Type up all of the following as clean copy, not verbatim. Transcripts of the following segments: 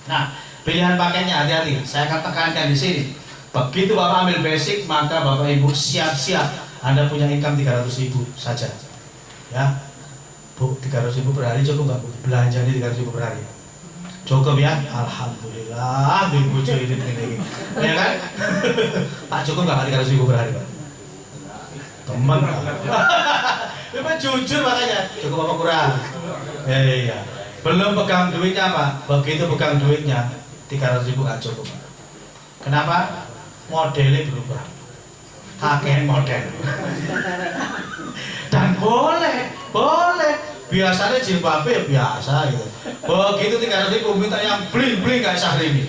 Nah, pilihan paketnya hati-hati. Saya akan tekankan di sini. Begitu Bapak ambil basic, maka Bapak Ibu siap-siap Anda punya income 300.000 saja. Ya, Bu, 300.000 per hari cukup nggak Bu? Belanjanya 300.000 per hari. Cukup ya? Alhamdulillah, di bojo ini. Ya kan? Pak cukup nggak 300.000 per hari Pak? Teman Pak. Itu jujur makanya. Cukup apa kurang? Iya. Belum pegang duitnya Pak. Begitu pegang duitnya 300.000 nggak cukup. Kenapa? Modelnya berubah. Kakek model. Dan boleh. Biasanya jilbabnya ya biasa gitu. Begitu 300.000 minta yang bling-bling kayak Syahrini.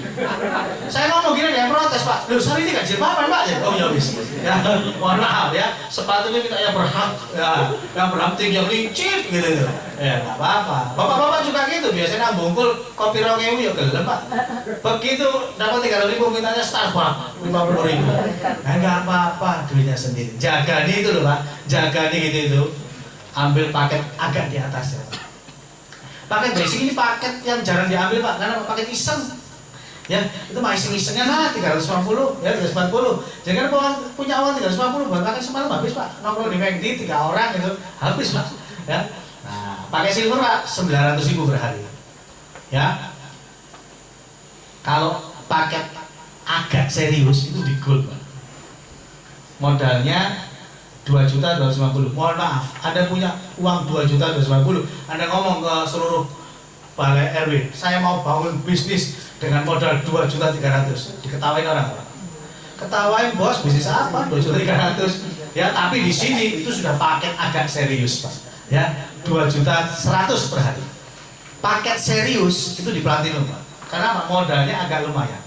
Saya ngomong gini dia protes Pak. Loh Syahrini kan jilbaban Pak. Oh ya wis. Ya, mohon maaf ya. Sepatunya minta yang berhak, ya, yang berhak yang licin gitu. Ya nggak apa-apa. Bapak-bapak juga gitu. Biasanya bungkul kopi rongewu ya gelem Pak. Begitu dapat 300.000 mintanya Starbucks 50.000. Nah nggak apa-apa, duitnya sendiri. Jaga nih itu loh Pak. Jaga nih gitu itu. Ambil paket agak di atas ya Pak. Paket basic ini paket yang jarang diambil Pak, karena paket iseng. Ya, itu mah iseng-isengnya lah 350 ya 340. Jangan punya uang 350 buat pakai semalam habis Pak. Nongkrong di McD 3 orang gitu habis Pak. Ya. Nah, pakai silver Pak 900.000 per hari. Ya. Kalau paket agak serius itu di gold Pak. Modalnya 2.250.000. Mohon maaf, Anda punya uang 2.250.000. Anda ngomong ke seluruh balai RW, saya mau bangun bisnis dengan modal 2.300.000. Diketawain orang, Pak. Ketawain bos, bisnis apa? 2.300.000. Ya, tapi di sini itu sudah paket agak serius, Pak. Ya, 2.100.000 per hari. Paket serius itu di Platinum, Pak. Karena modalnya agak lumayan.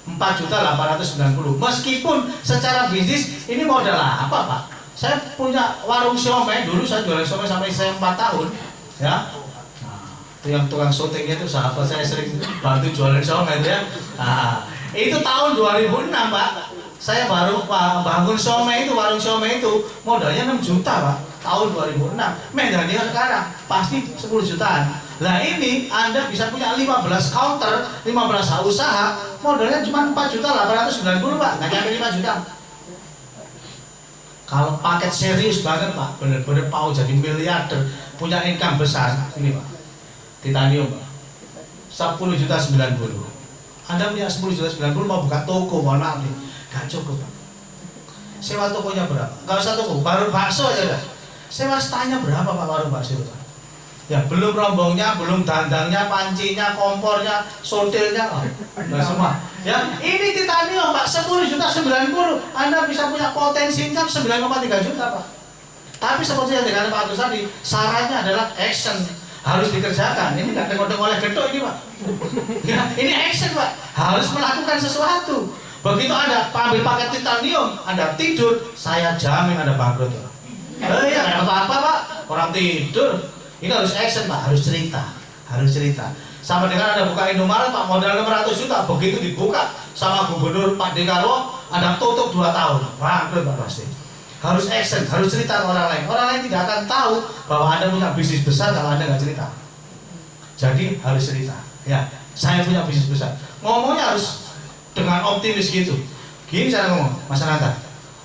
4.890.000. Meskipun secara bisnis ini modal apa, Pak? Saya punya warung siomay, dulu saya jualan siomay sampai saya 4 tahun, ya. Nah, itu yang tukang syutingnya itu sahabat saya sering bantu jualan siomay itu ya. Nah, itu tahun 2006 Pak. Saya baru bangun siomay itu, warung siomay itu modalnya 6 juta Pak. Tahun 2006. Medannya sekarang pasti 10 jutaan. Nah ini Anda bisa punya 15 counter, 15 usaha, modalnya cuma 4.890.000 Pak, nggak nyampe 5 juta. Kalau paket serius banget Pak, bener-bener mau jadi miliarder, punya income besar, ini Pak, titanium Pak, 10.090.000. Anda punya 10.090.000 mau buka toko, mohon maaf nih, gak cukup Pak. Sewa tokonya berapa? Gak usah toko, baru bakso aja dah. Sewa stanya berapa Pak warung bakso itu Pak? Ya belum rombongnya, belum dandangnya, pancinya, kompornya, sotilnya, enggak semua. Ya ini titanium Pak, 10.090.000. Anda bisa punya potensi income 9,3 juta Pak. Tapi seperti yang dikatakan Pak Agus tadi, sarannya adalah action, harus dikerjakan. Ini nggak tengok-tengok oleh gedok ini Pak. Ya, ini action Pak, harus melakukan sesuatu. Begitu Anda ambil paket titanium, Anda tidur, saya jamin Anda bangkrut Pak. Ya nggak apa-apa Pak, orang tidur. Ini harus action Pak, harus cerita. Sama dengan Anda buka Indomaret Pak, modal 600 juta, begitu dibuka sama Gubernur Pak Dekarwo, Anda tutup 2 tahun, bangkrut Pak pasti. Harus action, harus cerita ke orang lain. Orang lain tidak akan tahu bahwa Anda punya bisnis besar kalau Anda nggak cerita. Jadi harus cerita. Ya, saya punya bisnis besar. Ngomongnya harus dengan optimis gitu. Gini cara ngomong, Mas Ananta,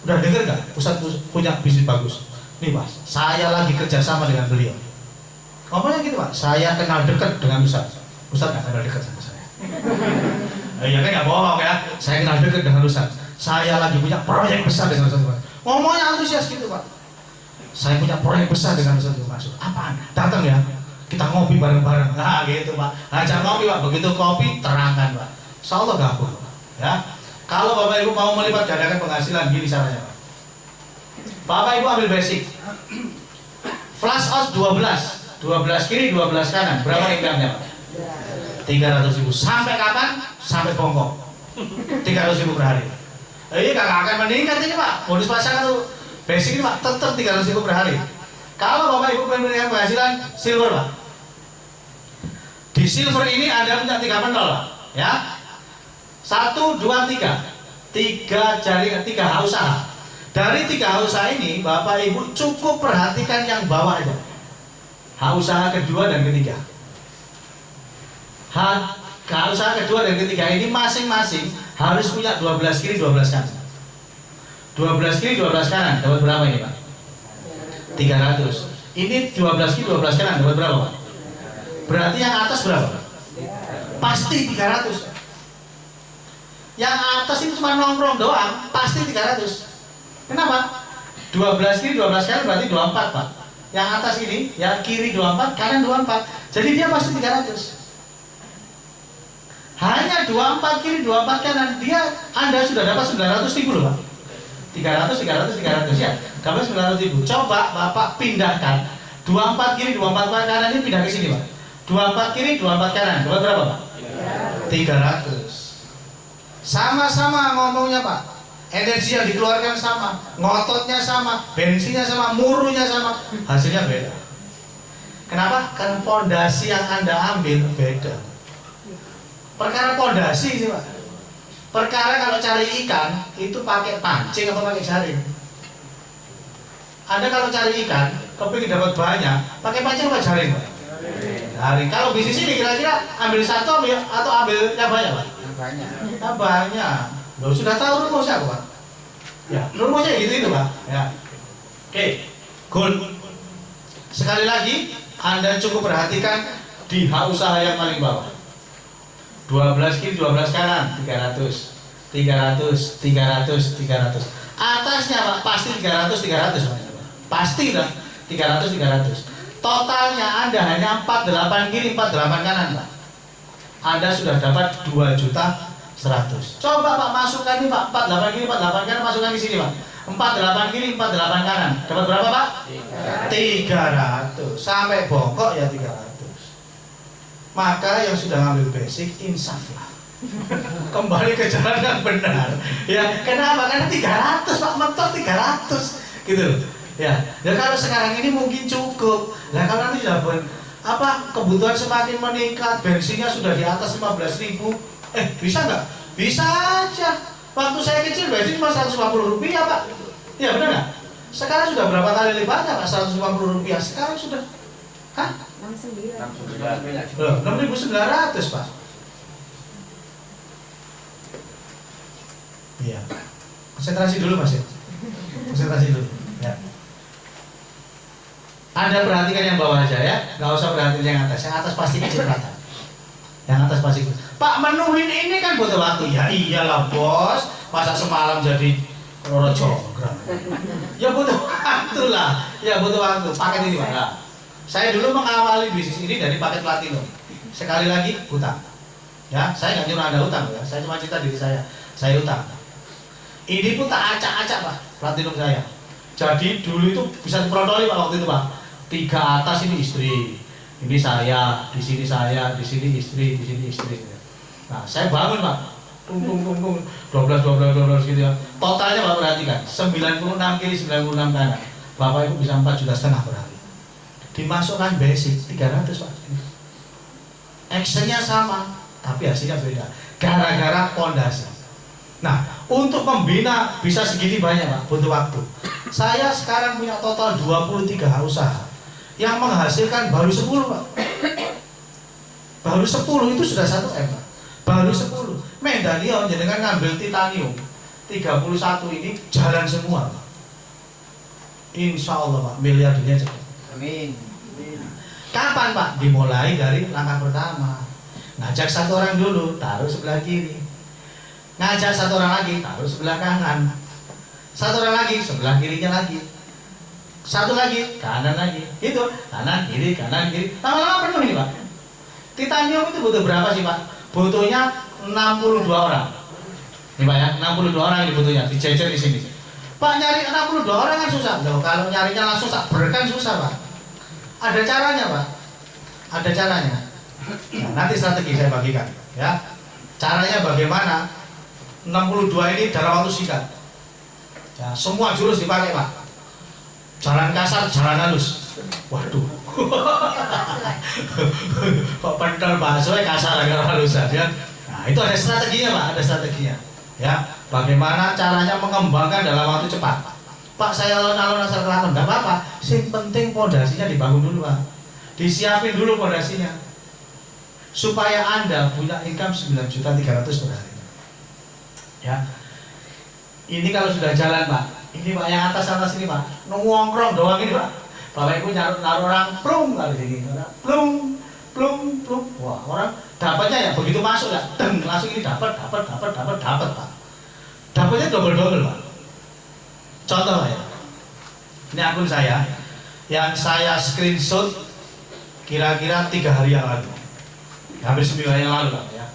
udah denger nggak? Ustadz punya bisnis bagus. Nih Mas, saya lagi kerjasama dengan beliau. Ngomongnya gitu Pak, saya kenal dekat dengan Ustadz. Ustadz nggak kenal dekat sama saya. Ya kan nggak bohong ya, saya kenal dekat dengan Ustadz. Saya lagi punya proyek besar dengan Ustadz. Ngomongnya antusias gitu Pak. Saya punya proyek besar dengan Ustadz Mansur. Apaan? Datang ya, kita ngopi bareng-bareng. Nah gitu Pak, ngajak ngopi Pak. Begitu kopi terangkan Pak. Insya Allah gabung Pak. Ya, kalau Bapak Ibu mau melipat gandakan penghasilan, gini caranya Pak. Bapak Ibu ambil basic, flash out 12 kiri, 12 kanan. Berapa income-nya Pak? 300.000. Sampai kapan? Sampai bongkok. 300.000 per hari. Ini gak akan meningkat ini Pak. Modus pasangan tuh basic ini Pak, tetap 300.000 per hari. Kalau Bapak Ibu pengen meningkat penghasilan, silver Pak. Di silver ini Anda punya 3 menol Pak. Ya. 1, 2, 3. 3 jaringan, 3 usaha. Dari 3 usaha ini Bapak Ibu cukup perhatikan yang bawah aja. Usaha kedua dan ketiga. Usaha kedua dan ketiga ini masing-masing harus punya 12 kiri 12 kanan. 12 kiri 12 kanan dapat berapa ini Pak? 300. Ini 12 kiri 12 kanan dapat berapa Pak? Berarti yang atas berapa? Pasti 300. Yang atas itu cuma nongkrong doang, pasti 300. Kenapa? 12 kiri 12 kanan berarti 24 Pak. Yang atas ini, ya kiri 24, kanan 24. Jadi dia pasti 300. Hanya 24 kiri 24 kanan, Anda sudah dapat 900.000 loh Pak. 300 ya, dapat 900.000. Coba Bapak pindahkan 24 kiri 24 kanan ini pindah ke sini Pak. 24 kiri 24 kanan, dapat berapa Pak? 300. Sama-sama ngomongnya Pak. Energi yang dikeluarkan sama, ngototnya sama, bensinnya sama, murunya sama, hasilnya beda. Kenapa? Karena pondasi yang Anda ambil beda. Perkara pondasi sih Pak. Perkara kalau cari ikan itu pakai pancing atau pakai jaring. Anda kalau cari ikan, kepingin dapat banyak, pakai pancing atau jaring Pak? Jaring. Kalau bisnis ini kira-kira ambil satu atau ambil yang banyak Pak? Banyak. Yang banyak. Loh, sudah tahu rumusnya apa Pak? Ya, rumusnya gitu itu Pak. Ya. Oke, goal. Sekali lagi, Anda cukup perhatikan di hak usaha yang paling bawah. 12 kiri 12 kanan 300. Atasnya Pak pasti 300 Pak. Pasti lah 300. Totalnya Anda hanya 48 kiri 48 kanan Pak. Anda sudah dapat 2.100.000. Coba Pak masukkan ini Pak, 48 kiri 48 kanan, masukkan di sini Pak. 48 kiri 48 kanan. Dapat berapa Pak? 300. Sampai bongkok ya 300. Maka yang sudah ngambil basic insaflah. Kembali ke jalan yang benar. Ya, kenapa? Karena 300 Pak, mentok 300. Gitu loh. Ya. Dan kalau sekarang ini mungkin cukup. Nah, kalau nanti sudah kebutuhan semakin meningkat, bensinnya sudah di atas 15.000. Bisa nggak? Bisa aja. Waktu saya kecil bensin cuma 150 rupiah Pak. Ya benar nggak? Sekarang sudah berapa kali lipatnya Pak? 150 rupiah. Sekarang sudah 6.900 Pak. Iya. Konsentrasi dulu Mas ya. Konsentrasi dulu. Ya. Anda perhatikan yang bawah aja ya, nggak usah perhatikan yang atas. Yang atas pasti kecepatan. Yang atas pasti. Pak, menuhin ini kan butuh waktu. Ya iyalah bos, masa semalam jadi Roro Jonggrang. Ya butuh waktu lah. Ya butuh waktu. Paket ini Pak. Nah, saya dulu mengawali bisnis ini dari paket platinum. Sekali lagi hutang. Ya, saya nggak nyuruh Anda hutang ya. Saya cuma cerita diri saya. Saya hutang. Ini pun tak acak-acak Pak, platinum saya. Jadi dulu itu bisa diperoleh Pak waktu itu Pak. 3 atas ini istri, ini saya, di sini istri, di sini istri. Nah, saya bangun Pak, tung 12 gitu ya. Totalnya Pak perhatikan, 96 kiri 96 kanan. Bapak Ibu bisa 4,5 juta per hari. Dimasukkan basic 300 Pak. Actionnya sama, tapi hasilnya beda. Gara-gara pondasi. Nah, untuk membina bisa segini banyak Pak, butuh waktu. Saya sekarang punya total 23 usaha yang menghasilkan baru 10 Pak. Baru 10 itu sudah 1M Pak. Baru 10. Medalion jenengan ngambil titanium 31 ini jalan semua Pak. Insya Allah Pak, miliardernya cepat. Amin. Kapan Pak? Dimulai dari langkah pertama. Ngajak satu orang dulu, taruh sebelah kiri. Ngajak satu orang lagi, taruh sebelah kanan. Satu orang lagi, sebelah kirinya lagi. Satu lagi, kanan lagi. Itu, kanan, kiri. Lama-lama penuh ini Pak. Titanium itu butuh berapa sih Pak? Butuhnya 62 orang. Ini Pak ya, 62 orang ini butuhnya, dijejer di sini. Pak, nyari 62 orang kan susah. Loh, kalau nyarinya langsung tak berkan susah Pak. Ada caranya Pak. Ada caranya. Nah, nanti strategi saya bagikan ya. Caranya bagaimana? 62 ini dalam waktu singkat. Ya, semua jurus dipakai Pak. Jalan kasar, jalan halus. Waduh. Kok pentol bakso kasar agak halusan ya. Nah, itu ada strateginya Pak, ada strateginya. Ya, bagaimana caranya mengembangkan dalam waktu cepat. Pak, saya alon-alon asal kelakon, enggak apa-apa. Yang penting pondasinya dibangun dulu Pak. Disiapin dulu pondasinya. supaya Anda punya income 9.300.000 per hari. Ya. Ini kalau sudah jalan, Pak. Ini Pak yang atas ini, Pak. Nongkrong doang ini, Pak. Bapak Ibu naruh orang plung kali sini. Plung. Wah, orang dapatnya ya begitu masuk ya, langsung ini dapat, Pak. Dapatnya double, Pak. Contoh Pak ya. Ini akun saya yang saya screenshot kira-kira 3 hari yang lalu. Hampir seminggu yang lalu, Pak ya.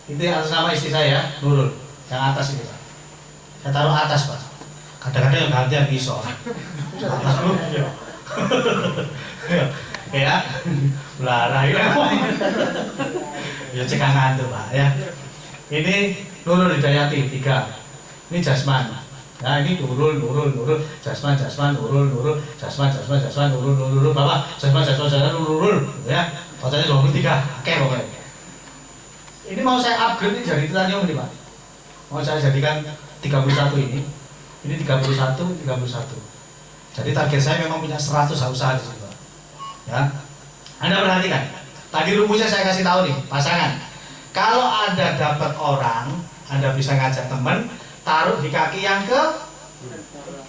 Itu yang atas nama istri saya, Nurul. Yang atas itu, Pak. Saya taruh atas, Pak. Kadang-kadang yang ganti yang iso. Ya, belarang ya cekangan tuh Pak ya. Ini Nurul Hidayati 3. Ini Jasman. Nah ini Nurul, Jasman, Nurul, Jasman, Nurul, Bapak, Jasman, Nurul, ya. Totalnya 23. Oke pokoknya. Ini mau saya upgrade ini jadi titanium ini Pak. Mau saya jadikan 31 ini. Ini 31. Jadi target saya memang punya 100 usaha di situ. Ya, Anda perhatikan. Tadi rumusnya saya kasih tahu nih, pasangan. Kalau Anda dapat orang, Anda bisa ngajak teman, taruh di kaki yang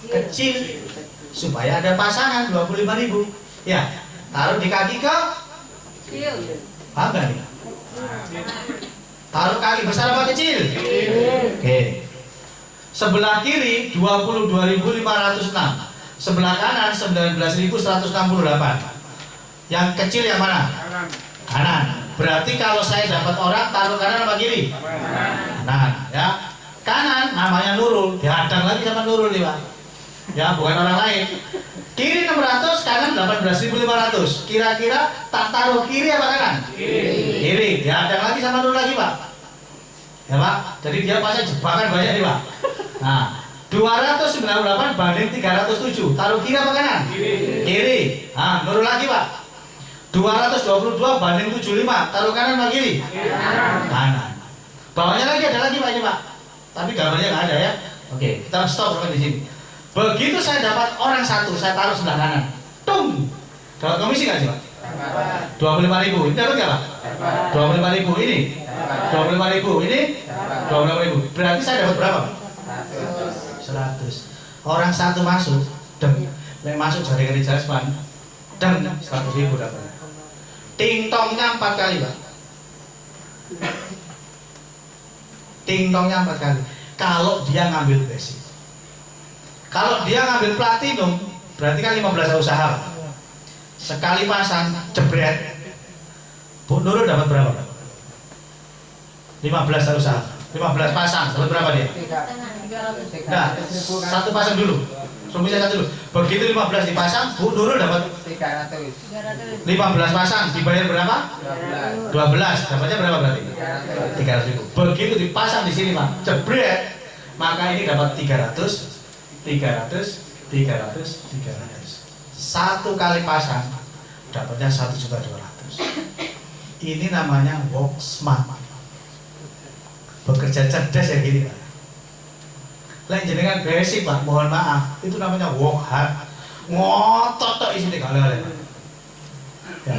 kecil supaya ada pasangan 25.000. Ya, taruh di kaki kecil. Paham nggak nih? Taruh kaki besar apa kecil? Oke. Sebelah kiri 22.506. Sebelah kanan 19.168. Yang kecil yang mana? Kanan. Berarti kalau saya dapat orang taruh kanan apa kiri? Kanan. Ya. Kanan namanya Nurul. Dihadang lagi sama Nurul nih Pak. Ya bukan orang lain. Kiri 600, kanan 18.500. Kira-kira tak taruh kiri apa kanan? Kiri. Dihadang lagi sama Nurul lagi Pak. Ya Pak. Jadi dia pasang jebakan banyak nih Pak. Nah. 298 banding 307. Taruh kiri apa kanan? Kiri. Nah, Nurul lagi Pak. 222 banding 75. Taruh kanan apa kiri? Kanan. Bawahnya lagi ada lagi Pak ini Pak. Tapi gambarnya nggak ada ya. Oke, kita stop sampai di sini. Begitu saya dapat orang satu, saya taruh sebelah kanan. Tung. Dapat komisi nggak sih Pak? 25.000. Ini dapat nggak Pak? 25.000 ini. 25.000 ini. 25.000. Berarti saya dapat berapa Pak? 100. Orang satu masuk, masuk dari kerja Jasman, 100.000 dapat. Ting-tongnya 4 kali Pak. Ting-tongnya 4 kali. Kalau dia ngambil basic. Kalau dia ngambil platinum, berarti kan 15 usaha. Sekali pasang, jebret. Bu Nurul dapat berapa Pak? 15 usaha. 15 pasang, dapat berapa dia? Nah, satu pasang dulu. Suaminya satu dulu. Begitu 15 dipasang, Bu Nurul dapat 300. 15 pasang dibayar berapa? 12. Dapatnya berapa berarti? 300.000. Begitu dipasang di sini, Pak. Jebret. Maka ini dapat 300. Satu kali pasang dapatnya 1.200.000. Ini namanya work smart. Bekerja cerdas ya gini Pak. Lain jenengan basic Pak, mohon maaf, itu namanya work hard. Ngotot tok isine gak oleh. Ya.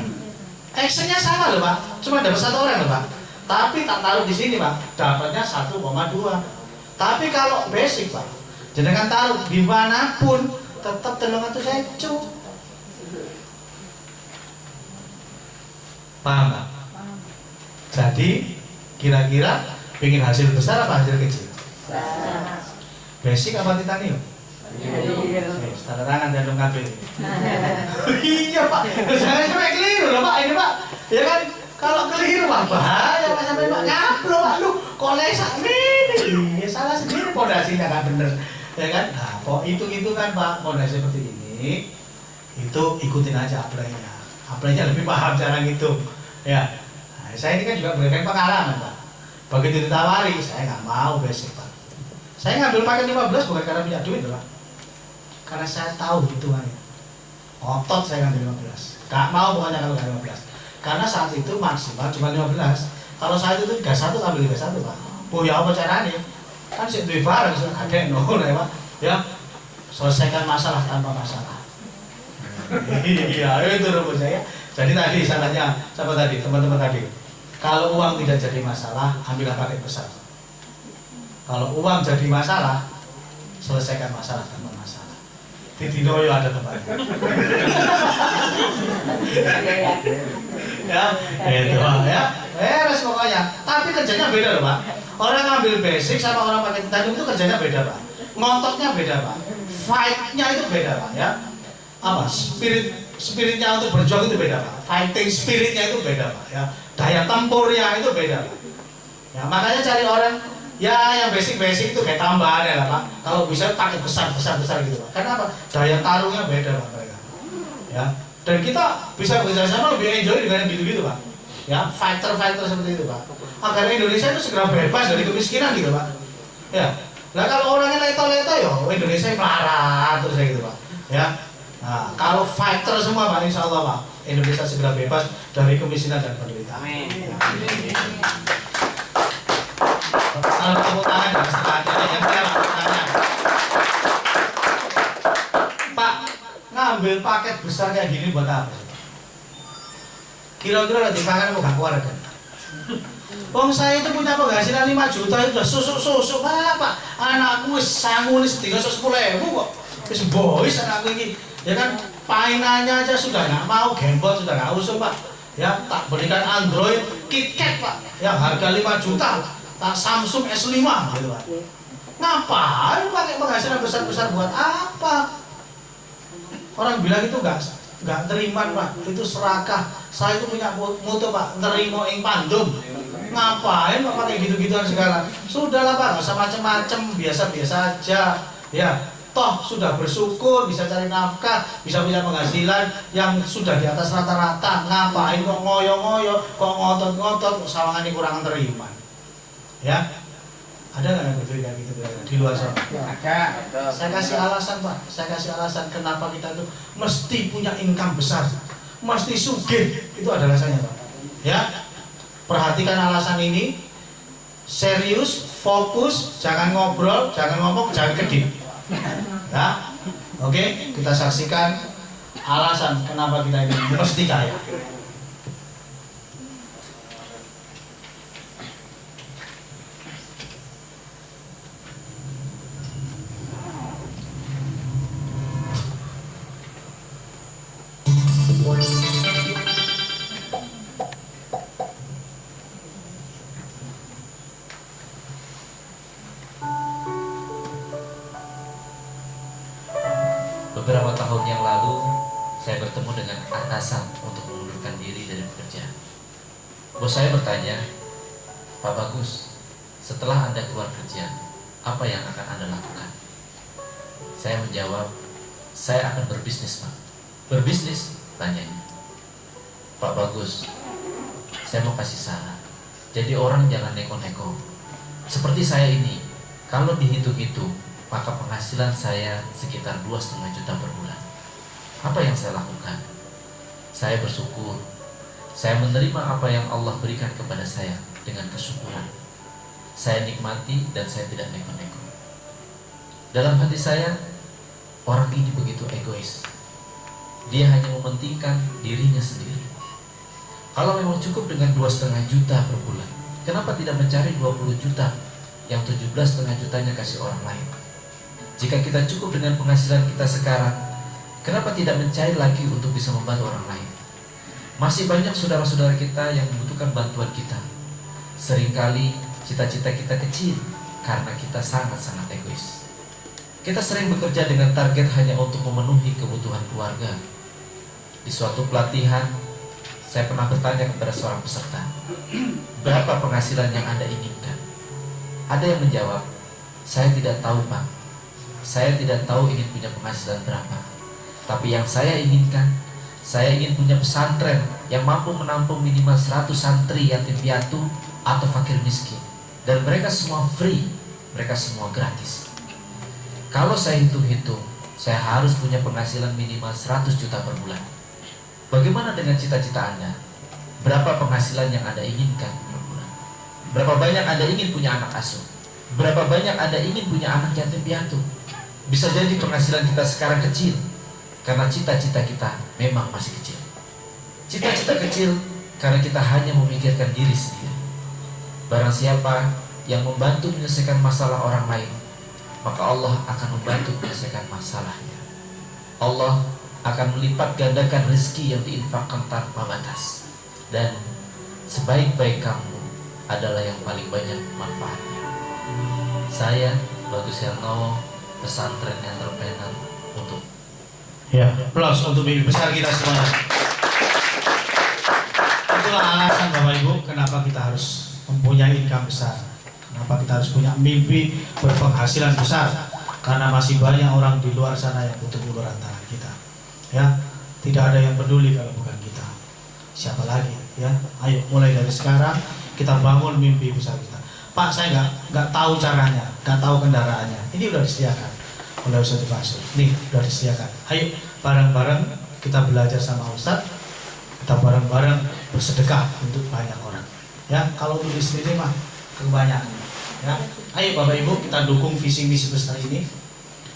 Actionnya sama loh Pak, cuma dapat 1 orang loh Pak. Tapi tak taruh di sini Pak, dapatnya 1,2. Tapi kalau basic Pak, jenengan taruh dimanapun tetap 300.000. Paham Pak? Jadi kira-kira pengen hasil besar apa hasil kecil? Basic apa titanium? Tanda tangan dan dong kabel. Iya Pak, jangan sampai keliru loh Pak, ini Pak. Ya kan, kalau keliru Pak bahaya Pak, sampai Pak ngaplo Pak, lu kolesa ini. Ya salah sendiri pondasinya nggak bener, ya kan? Nah, kok itu kan Pak, pondasi seperti ini, itu ikutin aja apply-nya. Apply-nya lebih paham cara ngitung, ya. Nah, saya ini kan juga berikan pengalaman Pak. Begitu ditawari, saya nggak mau basic Pak. Saya ngambil paket 15 bukan karena punya duit Pak. Karena saya tahu hitungannya. Otot saya ngambil 15. Gak mau pokoknya kalau nggak 15. Karena saat itu maksimal cuma 15. Kalau saat itu 31 ambil 31 Pak. Oh ya apa caranya? Kan sih duit bareng sudah ada no ya Pak. Ya selesaikan masalah tanpa masalah. Iya itu rumus saya. Jadi tadi saya tanya sama tadi teman-teman tadi, kalau uang tidak jadi masalah, ambillah paket besar. Kalau uang jadi masalah, selesaikan masalah tanpa masalah. Di Dinoyo ada tempatnya. Ya, itu ya. Beres pokoknya. Tapi kerjanya beda loh Pak. Orang ngambil basic sama orang pakai titanium itu kerjanya beda Pak. Ngototnya beda Pak. Fight-nya itu beda Pak ya. Apa? Spiritnya untuk berjuang itu beda Pak. Fighting spiritnya itu beda Pak ya. Daya tempurnya itu beda Pak. Ya, makanya cari orang ya yang basic itu kayak tambahan ya lah Pak. Kalau bisa pakai besar gitu Pak. Karena apa? Daya taruhnya beda Pak mereka. Ya. Dan kita bisa bekerja sama lebih enjoy dengan gitu-gitu Pak. Ya, fighter seperti itu Pak. Agar Indonesia itu segera bebas dari kemiskinan gitu Pak. Ya. Nah kalau orangnya leto-leto ya Indonesia melarat terus kayak gitu Pak. Ya. Nah, kalau fighter semua Pak, insya Allah Pak, Indonesia segera bebas dari kemiskinan dan penderitaan. Amin. Salam tepuk tangan dan setengahnya yang tanya. Pak, ngambil paket besar kayak gini buat apa? Kira-kira nanti makan apa gak keluar kan? Wong saya itu punya penghasilan 5 juta itu udah susuk Pak. Anakku wis sangu nih sedikit 10.000 kok. Wis boys anakku ini. Ya kan mainannya aja sudah nggak mau, gamebot sudah nggak usung Pak. Ya tak berikan Android KitKat Pak, yang harga 5 juta, tak Samsung S5 gitu Pak. Ngapain pakai penghasilan besar-besar buat apa? Orang bilang itu nggak terima Pak, itu serakah. Saya itu punya moto Pak, nerimo ing pandum. Ngapain Pak pakai gitu-gituan segala? Sudahlah Pak, nggak usah macem-macem, biasa-biasa aja. Ya. Toh sudah bersyukur, bisa cari nafkah, bisa punya penghasilan yang sudah di atas rata-rata. Ngapain kok ngoyo-ngoyo, kok ngotot-ngotot, sawangan ini kurang terima. Ya, ada nggak yang berbeda gitu di luar sana? Ada. Saya kasih alasan Pak, saya kasih alasan kenapa kita tuh mesti punya income besar, mesti sugih. Itu ada alasannya Pak. Ya, perhatikan alasan ini, serius, fokus, jangan ngobrol, jangan ngomong, jangan kedip. Ya, oke, kita saksikan alasan kenapa kita ini mesti kaya. Beberapa tahun yang lalu, saya bertemu dengan atasan untuk mengundurkan diri dari pekerjaan. Bos saya bertanya, Pak Bagus, setelah Anda keluar kerja, apa yang akan Anda lakukan? Saya menjawab, saya akan berbisnis Pak. Berbisnis? Tanyanya. Pak Bagus, saya mau kasih saran. Jadi orang jangan neko-neko. Seperti saya ini, kalau dihitung-hitung, maka penghasilan saya sekitar 2,5 juta per bulan. Apa yang saya lakukan? Saya bersyukur. Saya menerima apa yang Allah berikan kepada saya dengan kesyukuran. Saya nikmati dan saya tidak neko-neko. Dalam hati saya, orang ini begitu egois. Dia hanya mementingkan dirinya sendiri. Kalau memang cukup dengan 2,5 juta per bulan, kenapa tidak mencari 20 juta yang 17,5 jutanya kasih orang lain? Jika kita cukup dengan penghasilan kita sekarang, kenapa tidak mencari lagi untuk bisa membantu orang lain? Masih banyak saudara-saudara kita yang membutuhkan bantuan kita. Seringkali cita-cita kita kecil karena kita sangat-sangat egois. Kita sering bekerja dengan target hanya untuk memenuhi kebutuhan keluarga. Di suatu pelatihan, saya pernah bertanya kepada seorang peserta, berapa penghasilan yang Anda inginkan? Ada yang menjawab, saya tidak tahu Pak. Saya tidak tahu ingin punya penghasilan berapa. Tapi yang saya inginkan, saya ingin punya pesantren yang mampu menampung minimal 100 santri yatim piatu atau fakir miskin. Dan mereka semua free, mereka semua gratis. Kalau saya hitung-hitung, saya harus punya penghasilan minimal 100 juta per bulan. Bagaimana dengan cita-cita Anda? Berapa penghasilan yang Anda inginkan per bulan? Berapa banyak Anda ingin punya anak asuh? Berapa banyak Anda ingin punya anak yatim piatu? Bisa jadi penghasilan kita sekarang kecil karena cita-cita kita memang masih kecil. Cita-cita kecil karena kita hanya memikirkan diri sendiri. Barang siapa yang membantu menyelesaikan masalah orang lain, maka Allah akan membantu menyelesaikan masalahnya. Allah akan melipat gandakan rezeki yang diinfakkan tanpa batas. Dan sebaik-baik kamu adalah yang paling banyak manfaatnya. Saya, Bagus Hernowo, Pesantren Entrepreneur untuk plus untuk mimpi besar kita semuanya. Itulah alasan Bapak Ibu kenapa kita harus mempunyai income besar, kenapa kita harus punya mimpi berpenghasilan besar, karena masih banyak orang di luar sana yang butuh uluran tangan kita. Ya, tidak ada yang peduli kalau bukan kita. Siapa lagi? Ya, ayo mulai dari sekarang kita bangun mimpi besar kita. Pak, saya nggak tahu caranya, nggak tahu kendaraannya. Ini udah disediakan oleh Ustadz Basur. Nih udah disediakan. Ayo bareng-bareng kita belajar sama Ustadz. Kita bareng-bareng bersedekah untuk banyak orang. Ya, kalau untuk diri sendiri mah kebanyakan. Ya, ayo Bapak Ibu kita dukung visi misi besar ini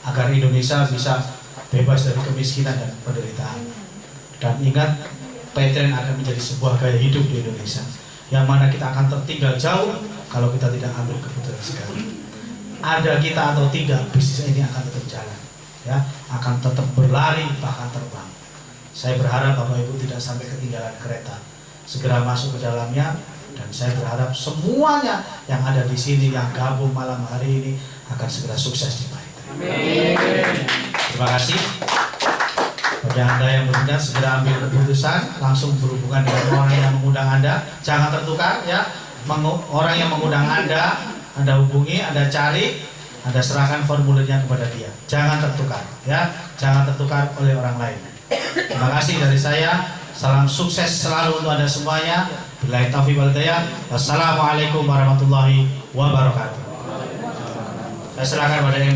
agar Indonesia bisa bebas dari kemiskinan dan penderitaan. Dan ingat, Petren akan menjadi sebuah gaya hidup di Indonesia, yang mana kita akan tertinggal jauh kalau kita tidak ambil keputusan sekarang. Ada kita atau tidak, bisnis ini akan tetap jalan, ya, akan tetap berlari bahkan terbang. Saya berharap Bapak Ibu tidak sampai ketinggalan kereta, segera masuk ke dalamnya, dan saya berharap semuanya yang ada di sini yang gabung malam hari ini akan segera sukses di Petren. Terima kasih. Bagi Anda yang berminat segera ambil keputusan, langsung berhubungan dengan orang yang mengundang Anda, jangan tertukar ya. Orang yang mengundang Anda hubungi, Anda cari, Anda serahkan formulirnya kepada dia. Jangan tertukar ya, jangan tertukar oleh orang lain. Terima kasih dari saya. Salam sukses selalu untuk Anda semuanya. Billahi taufiq wal hidayah. Wassalamualaikum warahmatullahi wabarakatuh. Saya serahkan pada MC.